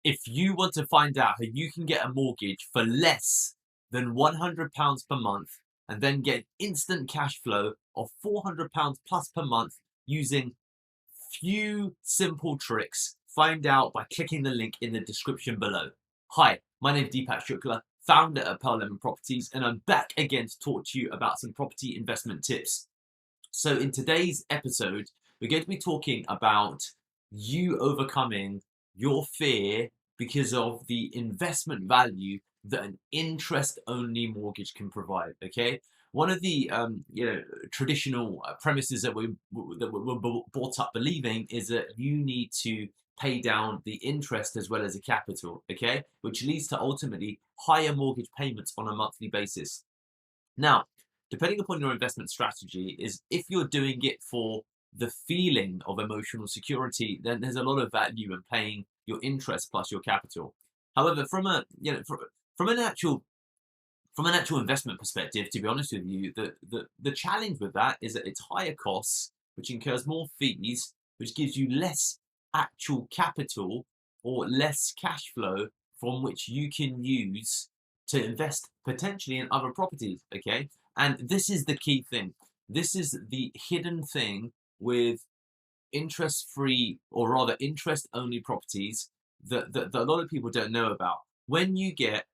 If you want to find out how you can get a mortgage for less than £100 per month and then get instant cash flow of £400 plus per month using few simple tricks, find out by clicking the link in the description below. Hi, my name is Deepak Shukla, founder at Pearl Lemon Properties, and I'm back again to talk to you about some property investment tips. So in today's episode, we're going to be talking about you overcoming your fear because of the investment value that an interest-only mortgage can provide. Okay, one of the traditional premises that we're brought up believing is that you need to pay down the interest as well as the capital. Okay, which leads to ultimately higher mortgage payments on a monthly basis. Now, depending upon your investment strategy, is if you're doing it for the feeling of emotional security, then there's a lot of value in paying your interest plus your capital. However, from an actual investment perspective, to be honest with you, the challenge with that is that it's higher costs, which incurs more fees, which gives you less actual capital or less cash flow from which you can use to invest potentially in other properties. Okay, and this is the key thing. This is the hidden thing with interest-free, or rather interest-only properties that a lot of people don't know about. When you get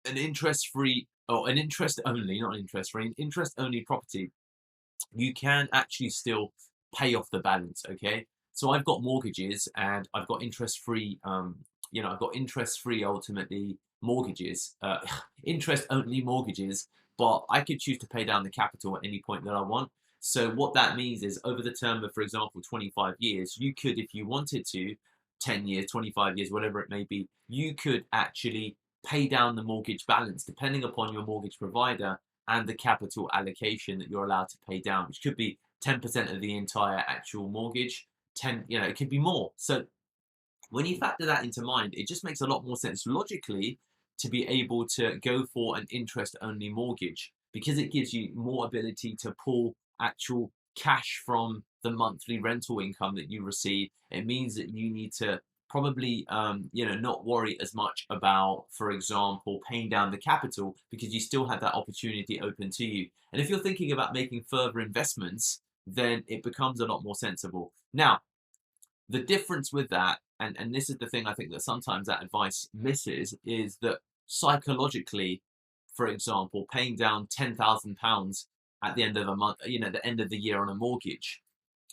an interest-free or an interest-only, not an interest-free, an interest-only property, you can actually still pay off the balance. Okay, so I've got mortgages and I've got interest-free. I've got interest-free ultimately mortgages, interest-only mortgages, but I could choose to pay down the capital at any point that I want. So what that means is over the term of, for example, 25 years, you could, if you wanted to, 10 years, 25 years, whatever it may be, you could actually pay down the mortgage balance depending upon your mortgage provider and the capital allocation that you're allowed to pay down, which could be 10% of the entire actual mortgage. It could be more. So when you factor that into mind, it just makes a lot more sense logically to be able to go for an interest-only mortgage because it gives you more ability to pull actual cash from the monthly rental income that you receive. It means that you need to probably not worry as much about, for example, paying down the capital because you still have that opportunity open to you. And if you're thinking about making further investments, then it becomes a lot more sensible. Now, the difference with that, and this is the thing I think that sometimes that advice misses, is that psychologically, for example, paying down £10,000 at the end of a month, the end of the year on a mortgage,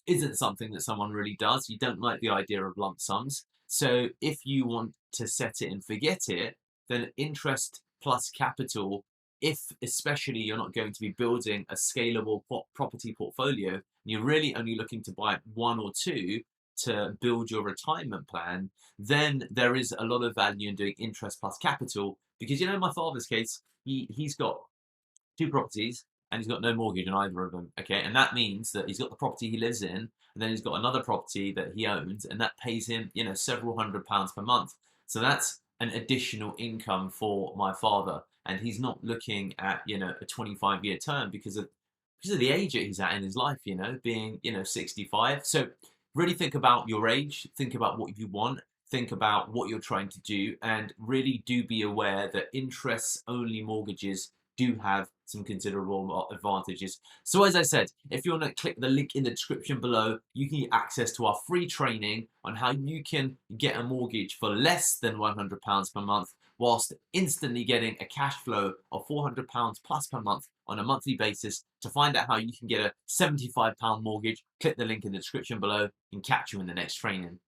isn't something that someone really does. You don't like the idea of lump sums. So if you want to set it and forget it, then interest plus capital, if especially you're not going to be building a scalable property portfolio, you're really only looking to buy one or two to build your retirement plan, then there is a lot of value in doing interest plus capital. Because in my father's case, he's got two properties and he's got no mortgage on either of them. Okay, and that means that he's got the property he lives in, and then he's got another property that he owns, and that pays him, several £100s per month. So that's an additional income for my father, and he's not looking at a 25-year term because of the age that he's at in his life. Being 65. So really think about your age, think about what you want, think about what you're trying to do, and really do be aware that interest-only mortgages do have some considerable advantages. So as I said, if you want to click the link in the description below, you can get access to our free training on how you can get a mortgage for less than £100 per month whilst instantly getting a cash flow of £400 plus per month on a monthly basis. To find out how you can get a £75 mortgage, click the link in the description below and catch you in the next training.